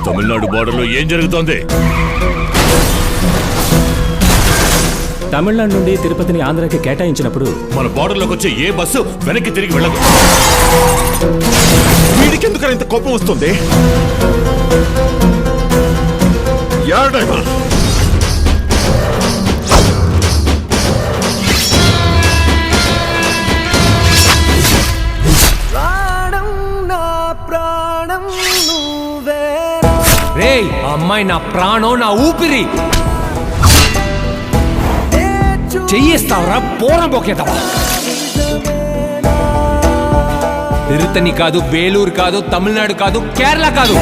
తమిళనాడు బోర్డర్లో ఏం జరుగుతోంది? తమిళనాడు నుండి తిరుపతిని ఆంధ్రాకి కేటాయించినప్పుడు మన బోర్డర్లోకి వచ్చే ఏ బస్సు వెనక్కి తిరిగి వెళ్ళదు. వీడికి ఎందుకని ఇంత కోపం వస్తుంది? యార్ డ్రైవర్, రేయ్, అమ్మాయి నా ప్రాణం, నా ఊపిరి. చెయ్యిస్తావరా పోరం పోకేతావా? తిరుత్తని కాదు, వేలూరు కాదు, తమిళనాడు కాదు, కేరళ కాదు,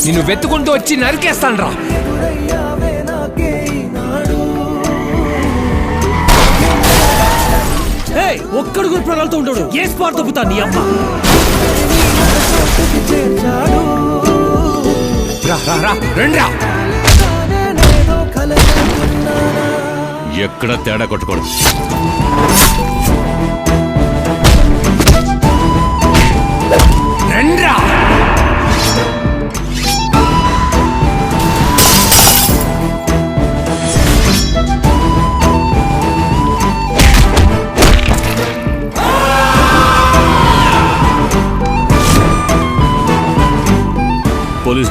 నిన్ను వెతుకుంటూ వచ్చి నరికేస్తాను రా. ఒక్కడు కూడా ప్రాణాలతో ఉంటాడు. ఏ స్పాట్ తప్పుతా నీ అమ్మ. రా రా రా, రండి రా. ఎక్కడ తేడా కొట్టకూడదు.